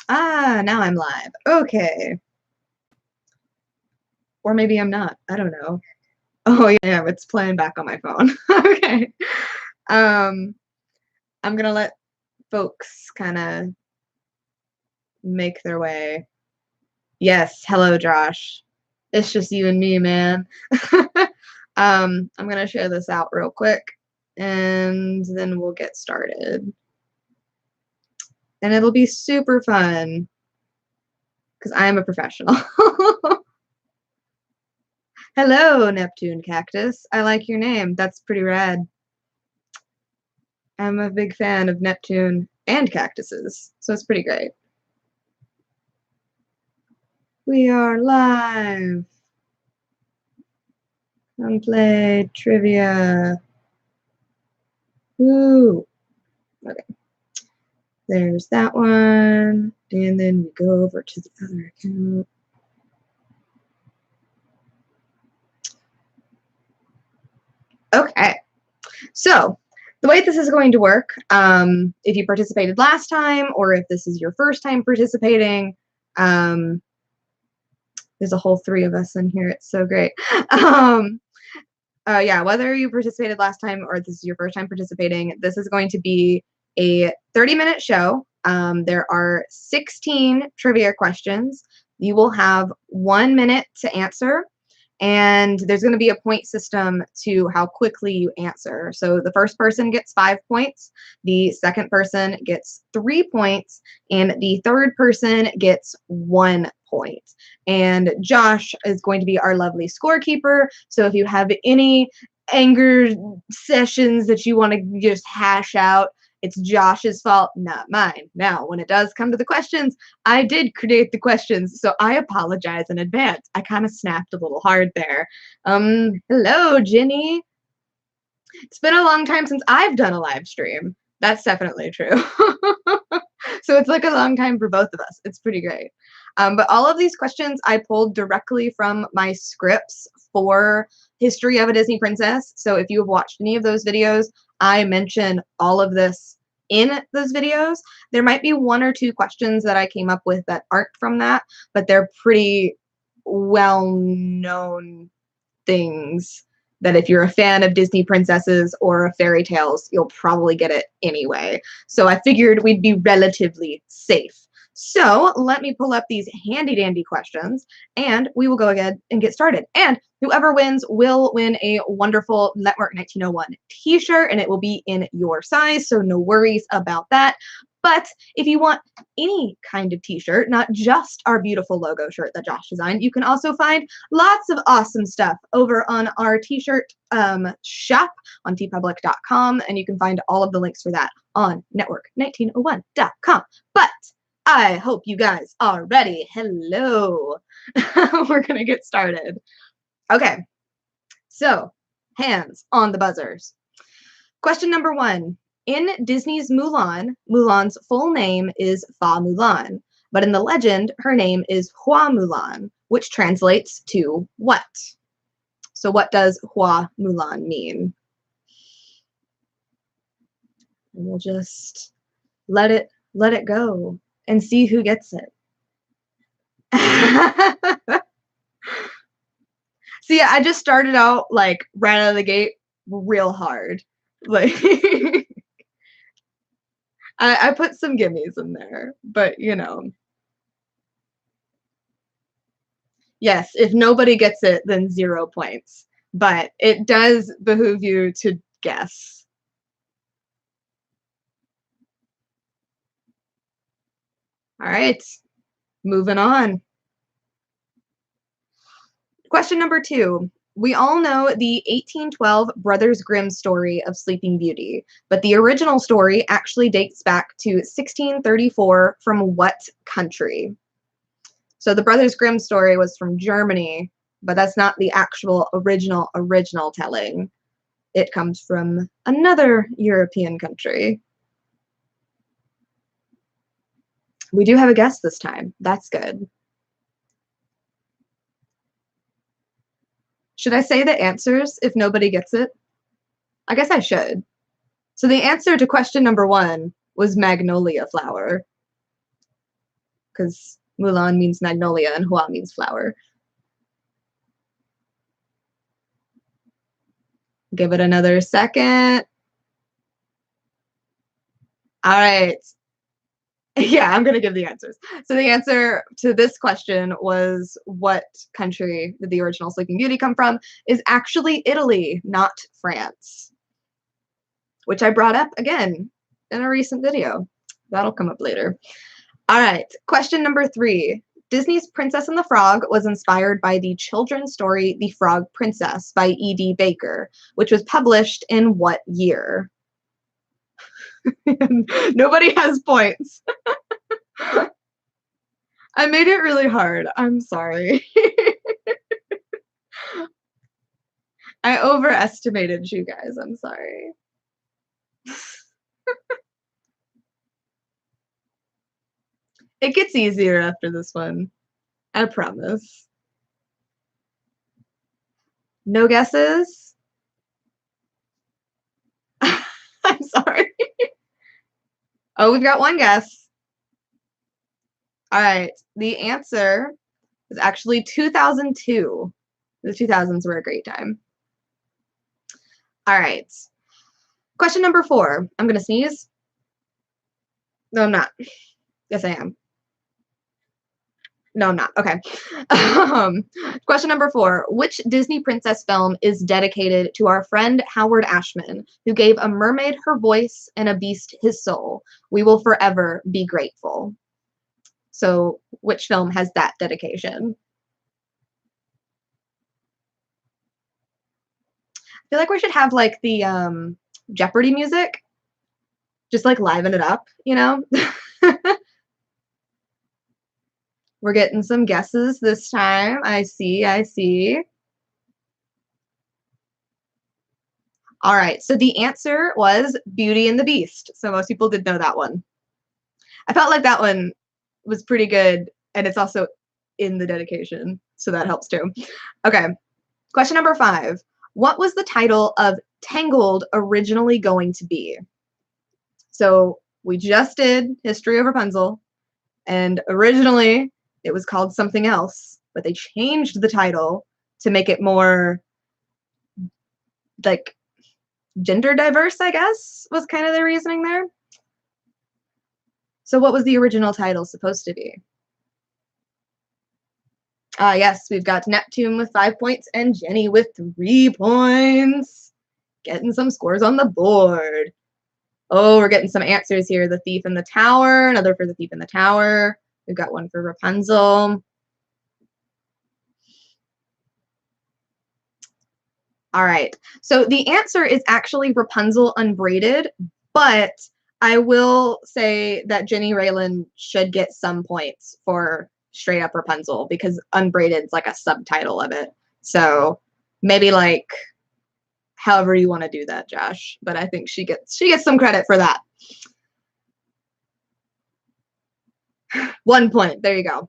Ah, now I'm live. Okay. Or maybe I'm not. I don't know. Oh yeah, it's playing back on my phone. Okay. Um, I'm gonna let folks kind of make their way. Yes, hello Josh. It's just you and me, man. I'm gonna share this out real quick and then we'll get started. And it'll be super fun because I am a professional. Hello, Neptune Cactus. I like your name. That's pretty rad. I'm a big fan of Neptune and cactuses, so it's pretty great. We are live. Come play trivia. Woo! Okay. There's that one. And then we go over to the other account. Okay. So, the way this is going to work, if you participated last time or if this is your first time participating, there's a whole 3 of us in here. It's so great. Yeah, whether you participated last time or this is your first time participating, this is going to be a 30-minute show. There are 16 trivia questions. You will have 1 minute to answer, and there's going to be a point system to how quickly you answer. So the first person gets 5 points, the second person gets 3 points, and the third person gets 1 point. And Josh is going to be our lovely scorekeeper. So if you have any anger sessions that you want to just hash out, it's Josh's fault, not mine. Now, when it does come to the questions, I did create the questions, so I apologize in advance. I kind of snapped a little hard there. Hello, Jenny. It's been a long time since I've done a live stream. That's definitely true. So it's like a long time for both of us. It's pretty great. But all of these questions I pulled directly from my scripts for History of a Disney Princess. So if you have watched any of those videos, I mention all of this in those videos. There might be 1 or 2 questions that I came up with that aren't from that, but they're pretty well-known things that if you're a fan of Disney princesses or fairy tales, you'll probably get it anyway. So I figured we'd be relatively safe. So let me pull up these handy dandy questions and we will go ahead and get started. And whoever wins will win a wonderful Network 1901 t-shirt, and it will be in your size, so no worries about that. But if you want any kind of t-shirt, not just our beautiful logo shirt that Josh designed, you can also find lots of awesome stuff over on our t-shirt shop on tpublic.com, and you can find all of the links for that on network1901.com. But I hope you guys are ready. Hello. We're going to get started. Okay. So, hands on the buzzers. Question number 1. In Disney's Mulan, Mulan's full name is Fa Mulan, but in the legend, her name is Hua Mulan, which translates to what? So what does Hua Mulan mean? And we'll just let it go and see who gets it. See, I just started out like right out of the gate real hard. Like I put some gimmies in there, but you know. Yes, if nobody gets it, then 0 points. But it does behoove you to guess. All right, moving on. Question number 2. We all know the 1812 Brothers Grimm story of Sleeping Beauty, but the original story actually dates back to 1634 from what country? So the Brothers Grimm story was from Germany, but that's not the actual original telling. It comes from another European country. We do have a guess this time. That's good. Should I say the answers if nobody gets it? I guess I should. So the answer to question number 1 was magnolia flower. because Mulan means magnolia and Hua means flower. Give it another second. All right. Yeah, I'm going to give the answers. So the answer to this question was, what country did the original Sleeping Beauty come from? Is actually Italy, not France, which I brought up again in a recent video. That'll come up later. All right, question number 3. Disney's Princess and the Frog was inspired by the children's story The Frog Princess by E.D. Baker, which was published in what year? Nobody has points. I made it really hard. I'm sorry. I overestimated you guys. I'm sorry. It gets easier after this one. I promise. No guesses? I'm sorry. Oh, we've got one guess. All right. The answer is actually 2002. The 2000s were a great time. All right. Question number 4. I'm going to sneeze. No, I'm not. Yes, I am. No, I'm not. Okay. Question number 4. Which Disney princess film is dedicated to our friend Howard Ashman, who gave a mermaid her voice and a beast his soul? We will forever be grateful. So, which film has that dedication? I feel like we should have like the Jeopardy music. Just like liven it up, you know? We're getting some guesses this time. I see. All right, so the answer was Beauty and the Beast. So most people did know that one. I felt like that one was pretty good, and it's also in the dedication, so that helps too. Okay, question number 5. What was the title of Tangled originally going to be? So we just did History of Rapunzel, and originally it was called something else, but they changed the title to make it more like gender diverse, I guess, was kind of the reasoning there. So what was the original title supposed to be? Yes, we've got Neptune with 5 points and Jenny with 3 points. Getting some scores on the board. Oh, we're getting some answers here. The Thief in the Tower, another for The Thief in the Tower. We've got one for Rapunzel. All right. So the answer is actually Rapunzel Unbraided, but I will say that Jenny Raylan should get some points for straight up Rapunzel because Unbraided is like a subtitle of it. So maybe like however you want to do that, Josh. But I think she gets some credit for that. 1 point. There you go.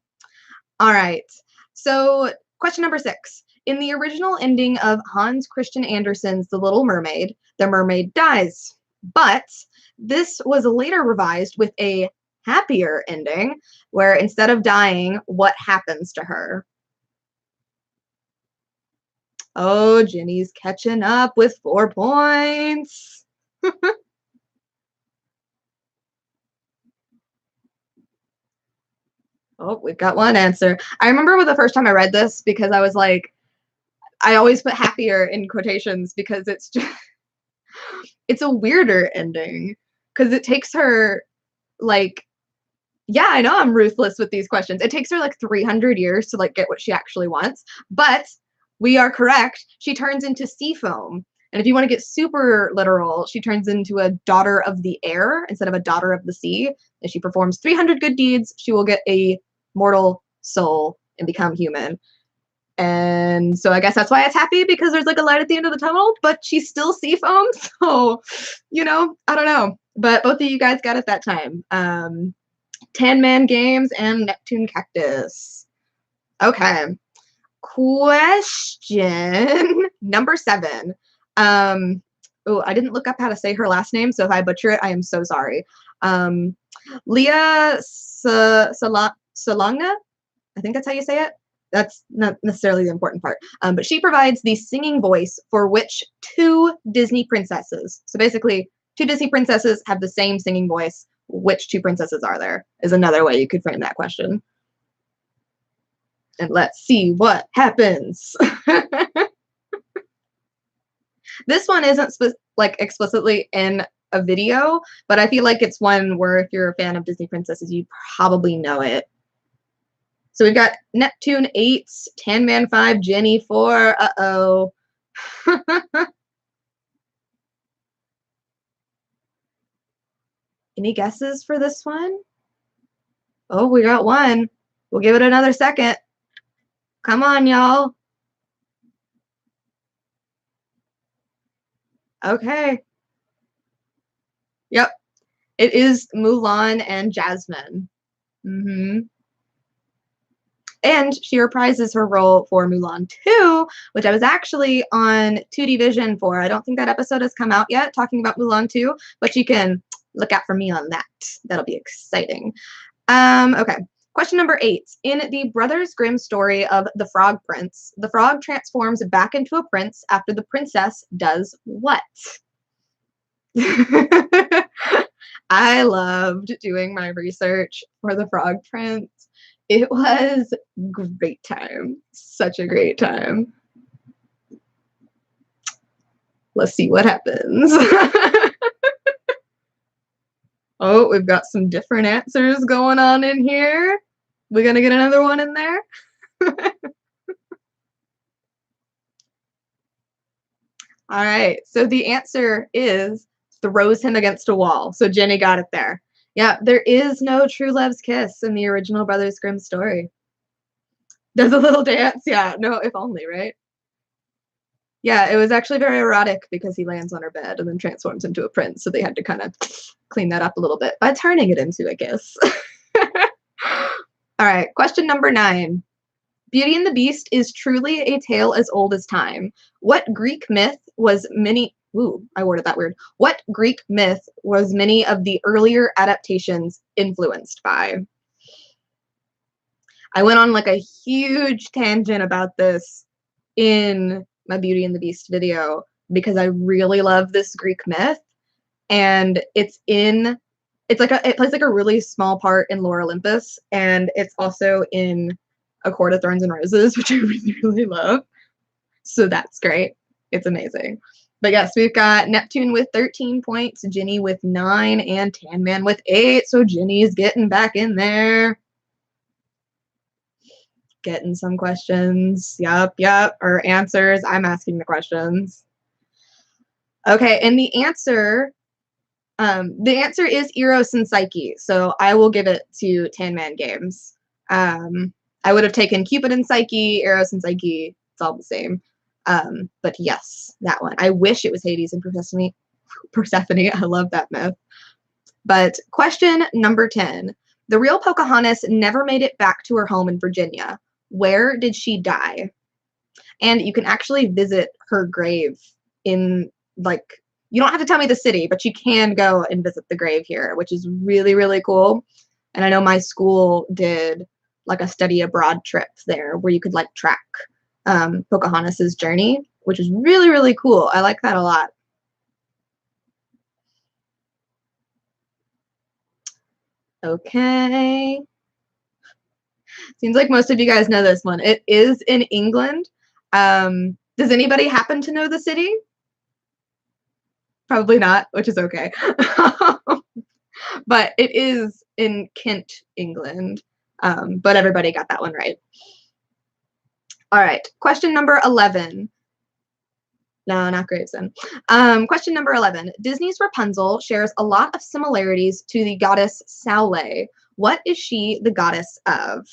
All right. So question number 6. In the original ending of Hans Christian Andersen's The Little Mermaid, the mermaid dies. But this was later revised with a happier ending where instead of dying, what happens to her? Oh, Jenny's catching up with 4 points. Oh, we've got one answer. I remember the first time I read this because I was like, I always put happier in quotations because it's just, it's a weirder ending because it takes her like, yeah, I know I'm ruthless with these questions. It takes her like 300 years to like get what she actually wants, but we are correct. She turns into sea foam. And if you want to get super literal, she turns into a daughter of the air instead of a daughter of the sea. If she performs 300 good deeds, she will get a mortal soul and become human. And so I guess that's why it's happy because there's like a light at the end of the tunnel, but she's still sea foam. So, you know, I don't know. But both of you guys got it that time. Tan Man Games and Neptune Cactus. Okay. Question number 7. Oh, I didn't look up how to say her last name, so if I butcher it, I am so sorry. Leah Solangna. I think that's how you say it. That's not necessarily the important part. But she provides the singing voice for which two Disney princesses? So basically, two Disney princesses have the same singing voice. Which two princesses are there? Is another way you could frame that question. And let's see what happens. This one isn't like explicitly in a video, but I feel like it's one where if you're a fan of Disney princesses, you probably know it. So we've got Neptune 8, Tan Man 5, Jenny 4. Uh-oh. Any guesses for this one? Oh, we got one. We'll give it another second. Come on, y'all. Okay. Yep. It is Mulan and Jasmine. And she reprises her role for Mulan 2, which I was actually on 2D Vision for. I don't think that episode has come out yet, talking about Mulan 2, but you can look out for me on that. That'll be exciting. Okay. Question number 8. In the Brothers Grimm story of The Frog Prince, the frog transforms back into a prince after the princess does what? I loved doing my research for The Frog Prince. It was great time. Such a great time. Let's see what happens. Oh, we've got some different answers going on in here. We're going to get another one in there. All right. So the answer is throws him against a wall. So Jenny got it there. Yeah, there is no true love's kiss in the original Brothers Grimm story. There's a little dance. Yeah, no, if only, right? Yeah, it was actually very erotic because he lands on her bed and then transforms into a prince. So they had to kind of clean that up a little bit by turning it into a kiss. All right, question number 9. Beauty and the Beast is truly a tale as old as time. What Greek myth was many... Ooh, I worded that weird. What Greek myth was many of the earlier adaptations influenced by? I went on like a huge tangent about this in my Beauty and the Beast video because I really love this Greek myth, and it plays like a really small part in Lore Olympus, and it's also in A Court of Thorns and Roses, which I really, really love. So that's great. It's amazing. But yes, we've got Neptune with 13 points, Ginny with 9, and Tan Man with 8. So Ginny's getting back in there. Getting some questions. Yep. Or answers. I'm asking the questions. Okay, and the answer is Eros and Psyche. So I will give it to Tan Man Games. I would have taken Cupid and Psyche, Eros and Psyche. It's all the same. But yes, that one. I wish it was Hades and Persephone. I love that myth. But question number 10. The real Pocahontas never made it back to her home in Virginia. Where did she die? And you can actually visit her grave in, like, you don't have to tell me the city, but you can go and visit the grave here, which is really, really cool. And I know my school did like a study abroad trip there where you could like track Pocahontas's journey, which is really, really cool. I like that a lot. Okay. Seems like most of you guys know this one. It is in England. Does anybody happen to know the city? Probably not, which is okay. But it is in Kent, England. But everybody got that one right. All right, question number 11. No, not Gravesend. Question number 11. Disney's Rapunzel shares a lot of similarities to the goddess Saule. What is she the goddess of?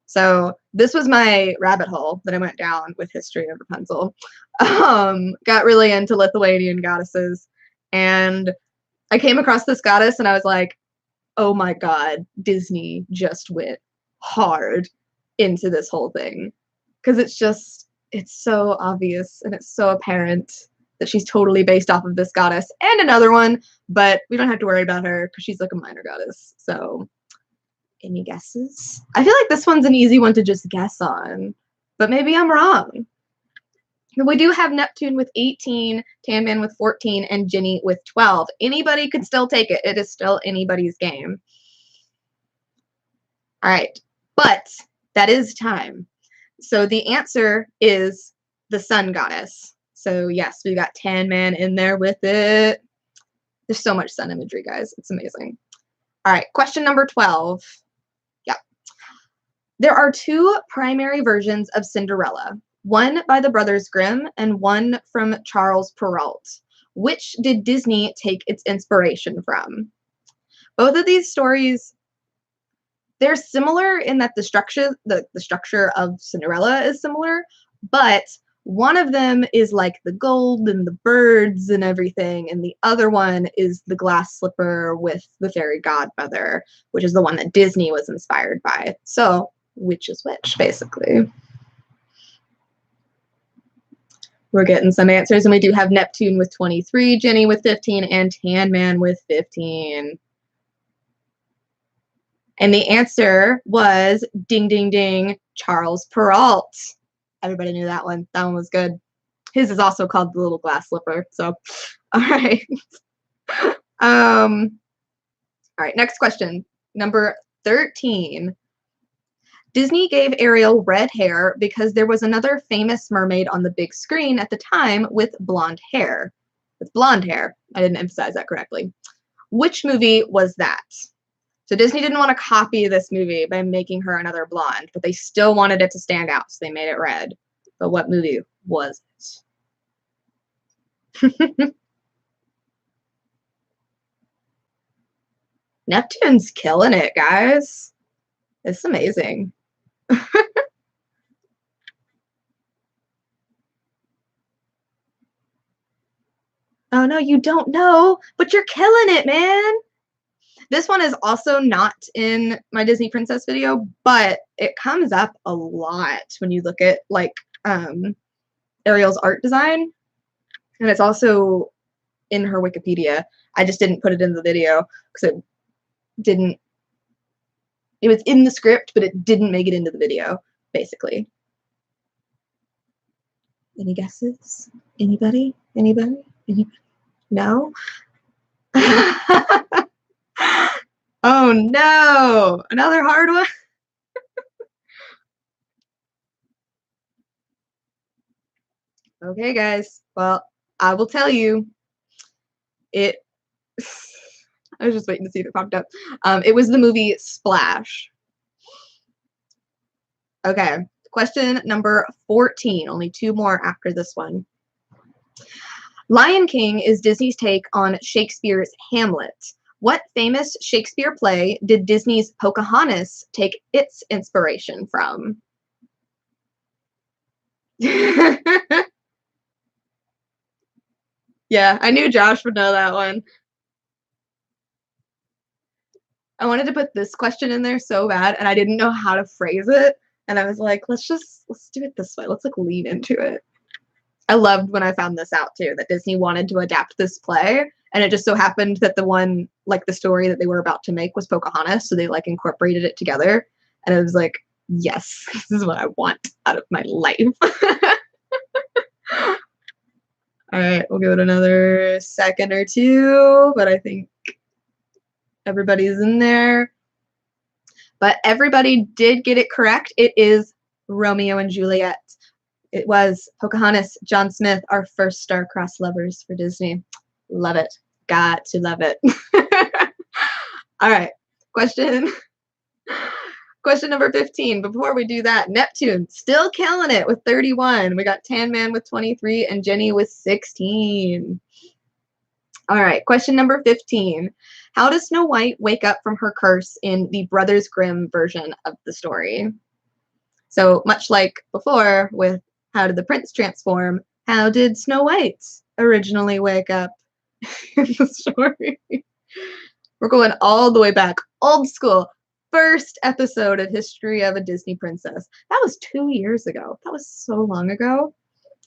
So this was my rabbit hole that I went down with history of Rapunzel. Got really into Lithuanian goddesses, and I came across this goddess and I was like, oh my god, Disney just went hard into this whole thing. Because it's so obvious and it's so apparent that she's totally based off of this goddess and another one, but we don't have to worry about her because she's like a minor goddess. So Any guesses? I feel like this one's an easy one to just guess on, but maybe I'm wrong. We do have Neptune with 18, Tan Man with 14, and Ginny with 12. Anybody could still take it. It is still anybody's game. All right, but that is time. So the answer is the sun goddess. So yes, we got Tan Man in there with it. There's so much sun imagery, guys. It's amazing. All right, question number 12. Yep. There are two primary versions of Cinderella, one by the Brothers Grimm and one from Charles Perrault. Which did Disney take its inspiration from? Both of these stories, they're similar in that the structure of Cinderella is similar, but one of them is like the gold and the birds and everything, and the other one is the glass slipper with the fairy godmother, which is the one that Disney was inspired by. So, which is which, basically? We're getting some answers, and we do have Neptune with 23, Ginny with 15, and Tan Man with 15. And the answer was, ding, ding, ding, Charles Perrault. Everybody knew that one. That one was good. His is also called the Little Glass Slipper. So, all right. All right, next question. Number 13. Disney gave Ariel red hair because there was another famous mermaid on the big screen at the time with blonde hair. With blonde hair. I didn't emphasize that correctly. Which movie was that? So Disney didn't want to copy this movie by making her another blonde, but they still wanted it to stand out, so they made it red. But what movie was it? Neptune's killing it, guys. It's amazing. Oh no, you don't know, but you're killing it, man. This one is also not in my Disney Princess video, but it comes up a lot when you look at like Ariel's art design, and it's also in her Wikipedia. I just didn't put it in the video because it was in the script, but it didn't make it into the video, basically. Any guesses? Anybody? Anybody? Anybody? No? Oh no! Another hard one? Okay, guys. Well, I will tell you. I was just waiting to see if it popped up. It was the movie Splash. Okay, question number 14. Only two more after this one. Lion King is Disney's take on Shakespeare's Hamlet. What famous Shakespeare play did Disney's Pocahontas take its inspiration from? Yeah, I knew Josh would know that one. I wanted to put this question in there so bad, and I didn't know how to phrase it. And I was like, let's do it this way. Let's like lean into it. I loved when I found this out too, that Disney wanted to adapt this play, and it just so happened that the one, like the story that they were about to make was Pocahontas, so they like incorporated it together, and it was like, yes, this is what I want out of my life. All right, we'll give it another second or two, but I think everybody's in there. But everybody did get it correct. It is Romeo and Juliet. It was Pocahontas, John Smith, our first star-crossed lovers for Disney. Love it. Got to love it. All right. Question number 15. Before we do that, Neptune still killing it with 31. We got Tan Man with 23 and Jenny with 16. All right. Question number 15. How does Snow White wake up from her curse in the Brothers Grimm version of the story? So much like before with how did the prince transform, how did Snow White originally wake up in the story? We're going all the way back, old school, first episode of History of a Disney Princess. That was 2 years ago. That was so long ago.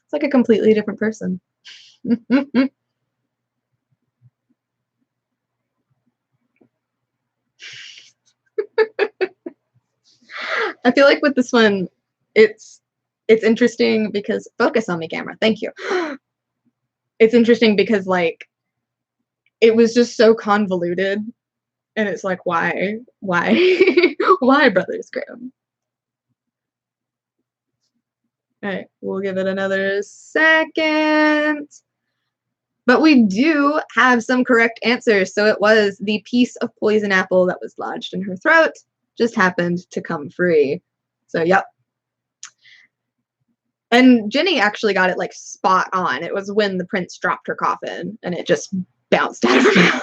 It's like a completely different person. I feel like with this one, it's interesting because focus on me, camera. Thank you. It's interesting because like it was just so convoluted, and it's like why why Brothers Grimm? All right, we'll give it another second. But we do have some correct answers. So it was the piece of poison apple that was lodged in her throat just happened to come free. So, yep. And Ginny actually got it like spot on. It was when the prince dropped her coffin and it just bounced out of her mouth.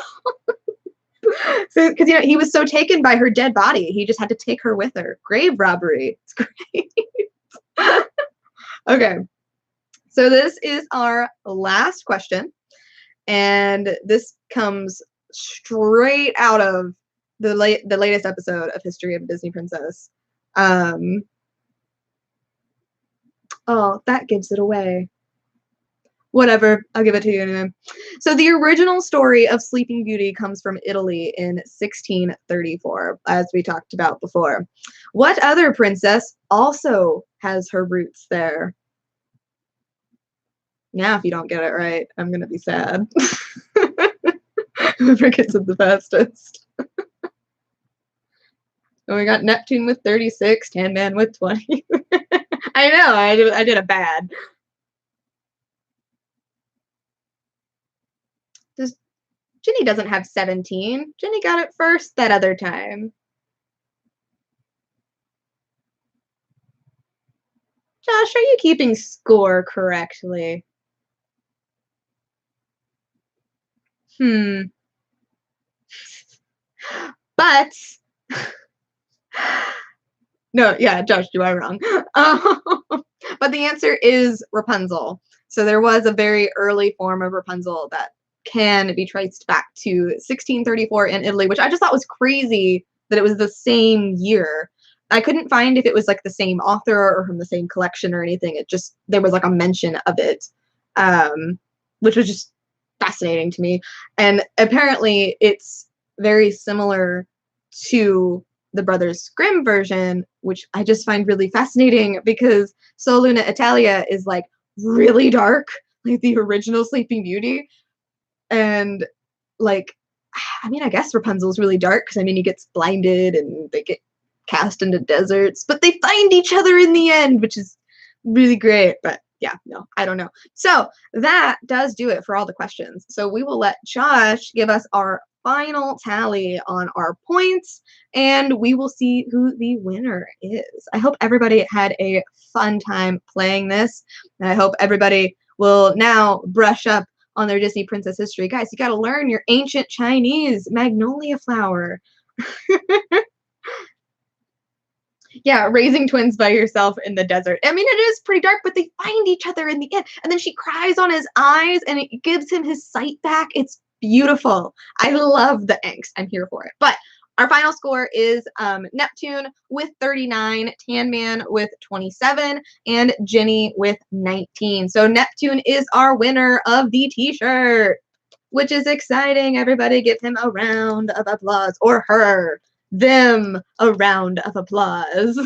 So, because you know he was so taken by her dead body, he just had to take her with her. Grave robbery. It's great. Okay. So this is our last question. And this comes straight out of the latest episode of History of a Disney Princess. Oh, that gives it away. Whatever, I'll give it to you anyway. So the original story of Sleeping Beauty comes from Italy in 1634, as we talked about before. What other princess also has her roots there? Now, if you don't get it right, I'm going to be sad. Whoever gets it the fastest. And we got Neptune with 36, Tan Man with 20. I know, I did a bad. Ginny doesn't have 17. Ginny got it first that other time. Josh, are you keeping score correctly? But no, yeah, Josh, you are wrong. But the answer is Rapunzel. So there was a very early form of Rapunzel that can be traced back to 1634 in Italy, which I just thought was crazy that it was the same year. I couldn't find if it was like the same author or from the same collection or anything. It just, there was like a mention of it, which was just fascinating to me. And apparently it's very similar to the Brothers Grimm version, which I just find really fascinating because Sol Luna Italia is like really dark, like the original Sleeping Beauty. And like, I mean, I guess Rapunzel's really dark because I mean, he gets blinded and they get cast into deserts, but they find each other in the end, which is really great. But yeah, no, I don't know. So that does do it for all the questions. So we will let Josh give us our final tally on our points, and we will see who the winner is. I hope everybody had a fun time playing this, and I hope everybody will now brush up on their Disney princess history. Guys, you got to learn your ancient Chinese magnolia flower. Yeah, raising twins by yourself in the desert. I mean, it is pretty dark, but they find each other in the end. And then she cries on his eyes and it gives him his sight back. It's beautiful. I love the angst. I'm here for it. But our final score is Neptune with 39, Tan Man with 27, and Ginny with 19. So Neptune is our winner of the t-shirt, which is exciting. Everybody give him a round of applause, or her. Them a round of applause.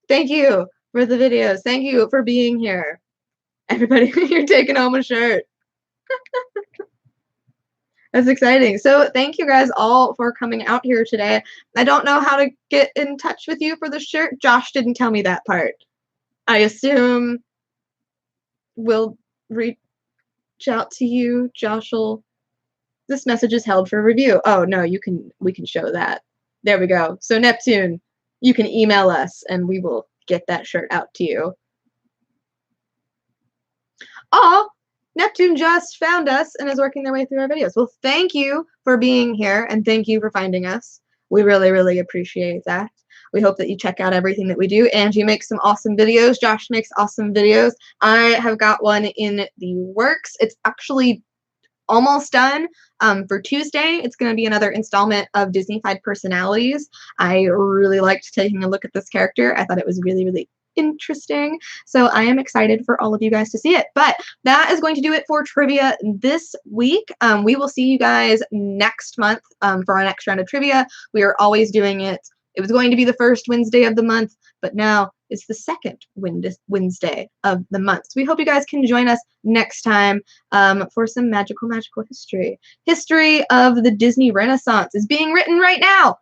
Thank you for the videos. Thank you for being here. Everybody, you're taking home a shirt. That's exciting. So thank you guys all for coming out here today. I don't know how to get in touch with you for the shirt. Josh didn't tell me that part. I assume we'll reach out to you. Josh will. This message is held for review. Oh no, we can show that. There we go. So Neptune, you can email us and we will get that shirt out to you. Oh, Neptune just found us and is working their way through our videos. Well, thank you for being here and thank you for finding us. We really, really appreciate that. We hope that you check out everything that we do. Angie makes some awesome videos. Josh makes awesome videos. I have got one in the works. It's actually almost done. For Tuesday, it's going to be another installment of Disneyfied Personalities. I really liked taking a look at this character. I thought it was really, really interesting. So I am excited for all of you guys to see it. But that is going to do it for trivia this week. We will see you guys next month for our next round of trivia. We are always doing it It was going to be the first Wednesday of the month, but now it's the second Wednesday of the month. So we hope you guys can join us next time for some magical history. History of the Disney Renaissance is being written right now.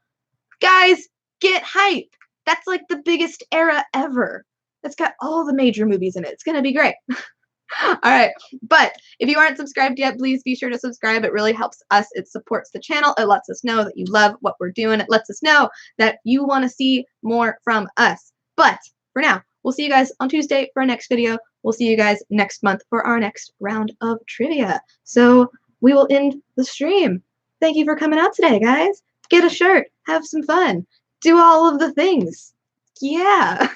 Guys, get hype. That's like the biggest era ever. It's got all the major movies in it. It's going to be great. All right. But if you aren't subscribed yet, please be sure to subscribe. It really helps us. It supports the channel. It lets us know that you love what we're doing. It lets us know that you want to see more from us. But for now, we'll see you guys on Tuesday for our next video. We'll see you guys next month for our next round of trivia. So we will end the stream. Thank you for coming out today, guys. Get a shirt. Have some fun. Do all of the things. Yeah.